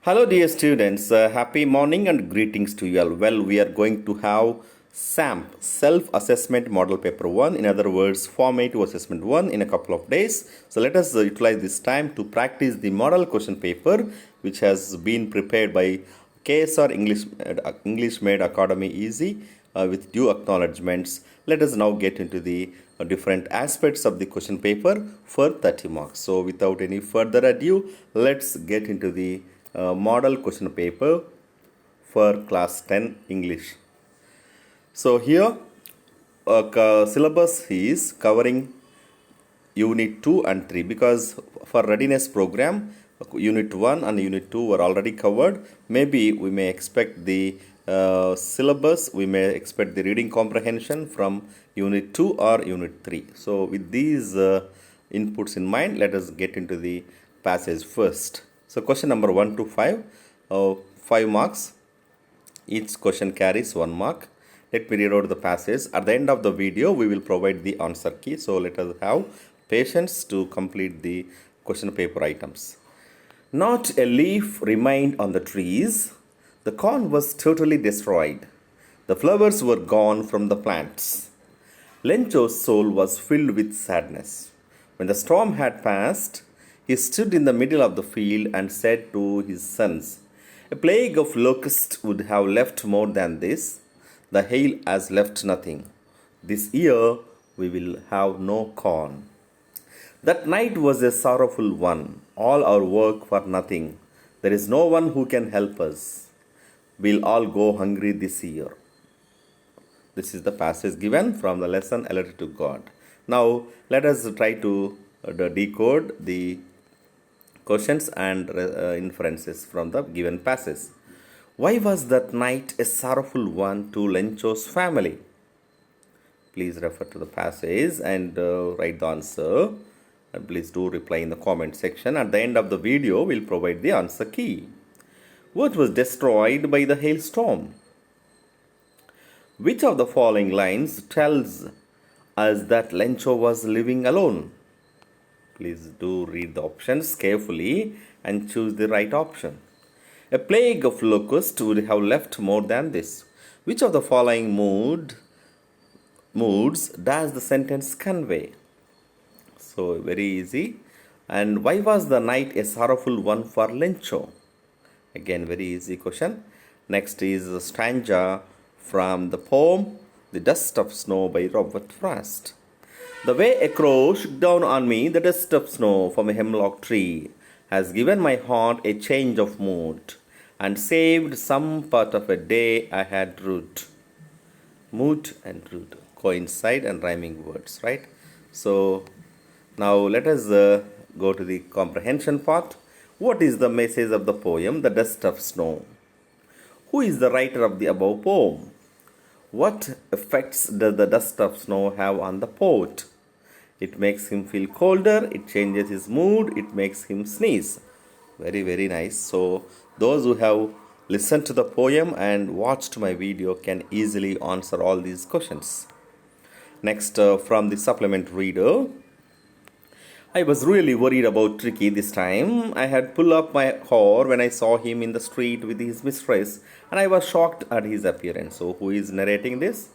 Hello, dear students. Happy morning and greetings to you all. Well, we are going to have SAMP, Self-Assessment Model Paper 1, in other words, Formative Assessment 1 in a couple of days. So let us utilize this time to practice the model question paper which has been prepared by KSR English Made Academy Easy with due acknowledgements. Let us now get into the different aspects of the question paper for 30 marks. So without any further ado, let's get into the model question paper for class 10 English. So here syllabus is covering unit 2 and 3 because for readiness program unit 1 and unit 2 were already covered. Maybe we may expect the syllabus, we may expect the reading comprehension from unit 2 or unit 3. So with these inputs in mind, let us get into the passage first. So question number 1 to 5, 5 marks. Each question carries 1 mark. Let me read out the passage. At the end of the video, we will provide the answer key. So let us have patience to complete the question paper items. Not a leaf remained on the trees. The corn was totally destroyed. The flowers were gone from the plants. Lencho's soul was filled with sadness. When the storm had passed, he stood in the middle of the field and said to his sons, "A plague of locusts would have left more than this. The hail has left nothing. This year we will have no corn." That night was a sorrowful one. All our work for nothing. There is no one who can help us. We'll all go hungry this year. This is the passage given from the lesson A Letter to God. Now let us try to decode the questions and inferences from the given passage. Why was that night a sorrowful one to Lencho's family? Please refer to the passage and write the answer. And please do reply in the comment section. At the end of the video, we'll provide the answer key. What was destroyed by the hailstorm? Which of the following lines tells us that Lencho was living alone? Please do read the options carefully and choose the right option. A plague of locusts would have left more than this. Which of the following moods does the sentence convey? So very easy. And why was the night a sorrowful one for Lencho? Again, very easy question. Next is a stanza from the poem The Dust of Snow by Robert Frost. The way a crow shook down on me the dust of snow from a hemlock tree has given my heart a change of mood and saved some part of a day I had rued. Mood and rude coincide and rhyming words, right? So now let us go to the comprehension part. What is the message of the poem The Dust of Snow? Who is the writer of the above poem? What effects does the dust of snow have on the poet? It makes him feel colder, it changes his mood, it makes him sneeze. Very, very nice. So those who have listened to the poem and watched my video can easily answer all these questions. Next, from the supplement reader. I was really worried about Tricky this time. I had pulled up my hair when I saw him in the street with his mistress, and I was shocked at his appearance. So who is narrating this?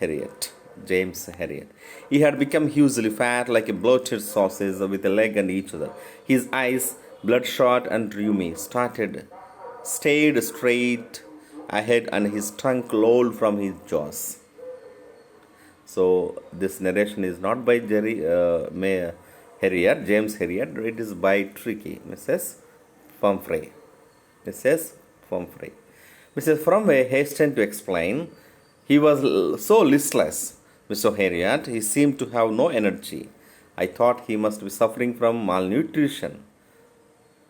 Harriet. James Harriet. He had become hugely fat, like a bloated sausage with a leg on each other. His eyes, bloodshot and rheumy, stayed straight ahead, and his tongue lolled from his jaws. So this narration is not by Harriet, James Harriet. It is by Tricky, Mrs. Pumphrey. Mrs. Pumphrey. Mrs. Pumphrey hastened to explain. He was so listless, Mr. Harriet. He seemed to have no energy. I thought he must be suffering from malnutrition.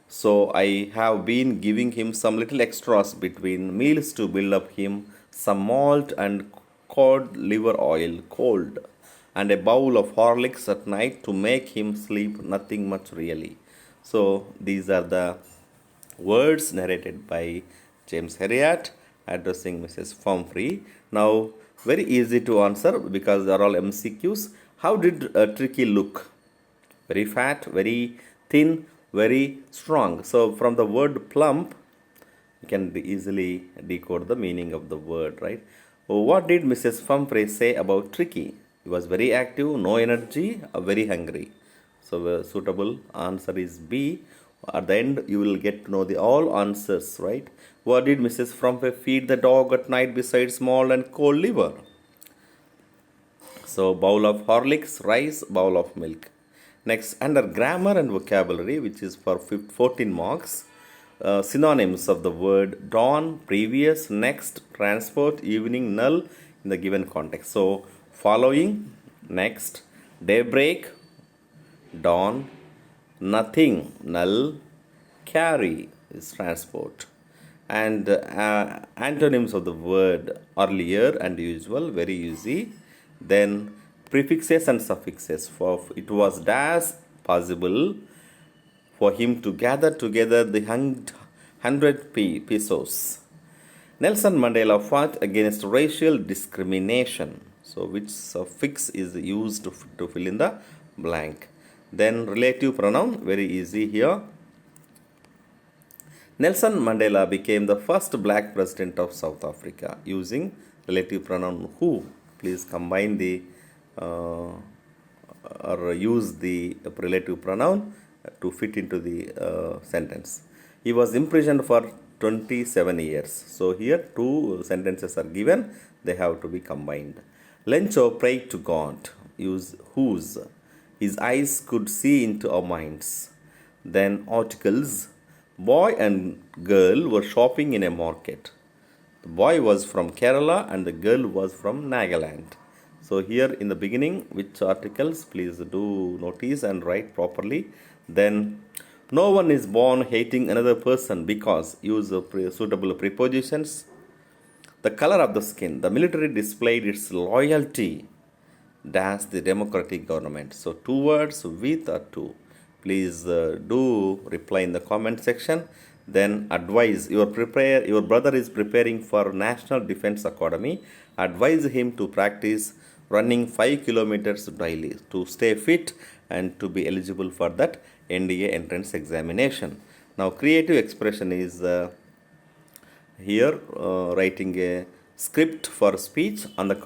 So I have been giving him some little extras between meals to build up him some malt and cod liver oil cold, and a bowl of Horlicks at night to make him sleep. Nothing much really. So these are the words narrated by James Harriet addressing Mrs. Pumphrey. Now very easy to answer because they are all MCQs. How did Tricky look? Very fat, very thin, very strong. So from the word plump, you can easily decode the meaning of the word, right? What did Mrs. Pumphrey say about Tricky? He was very active, no energy, very hungry. So the suitable answer is B. At the end, you will get to know the all answers, right? What did Mrs. Pumphrey feed the dog at night besides small and cold liver? So bowl of Horlicks, rice, bowl of milk. Next, under grammar and vocabulary, which is for 14 marks, synonyms of the word dawn, previous, next, transport, evening, null in the given context. So following, next, daybreak, dawn, nothing, null, carry is transport. And antonyms of the word earlier and usual, very easy. Then prefixes and suffixes. For it was dash possible for him to gather together the 100 pesos. Nelson Mandela fought against racial discrimination. So which suffix is used to fill in the blank. Then relative pronoun, very easy here. Nelson Mandela became the first black president of South Africa using relative pronoun who. Please combine the or use the relative pronoun to fit into the sentence. He was imprisoned for 27 years. So here two sentences are given, they have to be combined. Lencho prayed to God, use whose. His eyes could see into our minds. Then articles, boy and girl were shopping in a market. The boy was from Kerala and the girl was from Nagaland. So here in the beginning, which articles, please do notice and write properly. Then, no one is born hating another person because use suitable prepositions. The color of the skin. The military displayed its loyalty dash the democratic government. So two words with or to. Please do reply in the comment section. Then advise your brother is preparing for National Defense Academy. Advise him to practice running 5 kilometers daily to stay fit and to be eligible for that NDA entrance examination. Now creative expression is here writing a script for speech on the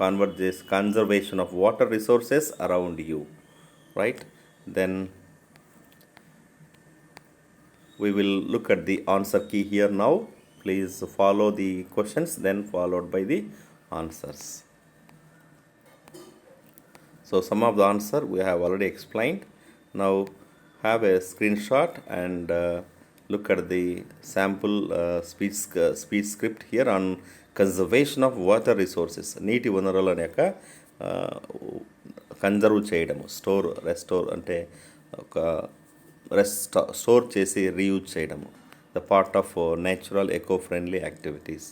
conservation of water resources around you, right? Then we will look at the answer key here now. Please follow the questions then followed by the answers. So some of the answer we have already explained. Now have a screenshot and look at the sample speech script here on conservation of water resources. నీటి వనరుల యొక్క conserve చేయడము, restore అంటే ఒక store చేసి reuse చేయడము, the part of natural eco friendly activities.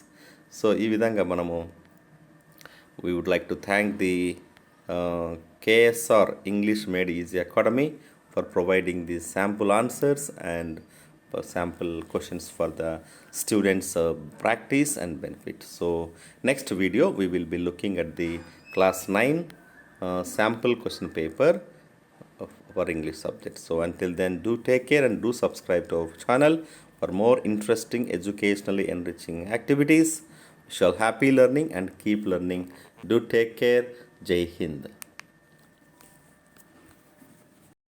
So ఈ విధంగా మనము we would like to thank the KSR English Made Easy Academy for providing these sample answers and sample questions for the students practice and benefit. So next video we will be looking at the class 9 sample question paper for English subject. So until then, do take care and do subscribe to our channel for more interesting educationally enriching activities. Shall happy learning and keep learning. Do take care. Jai Hind.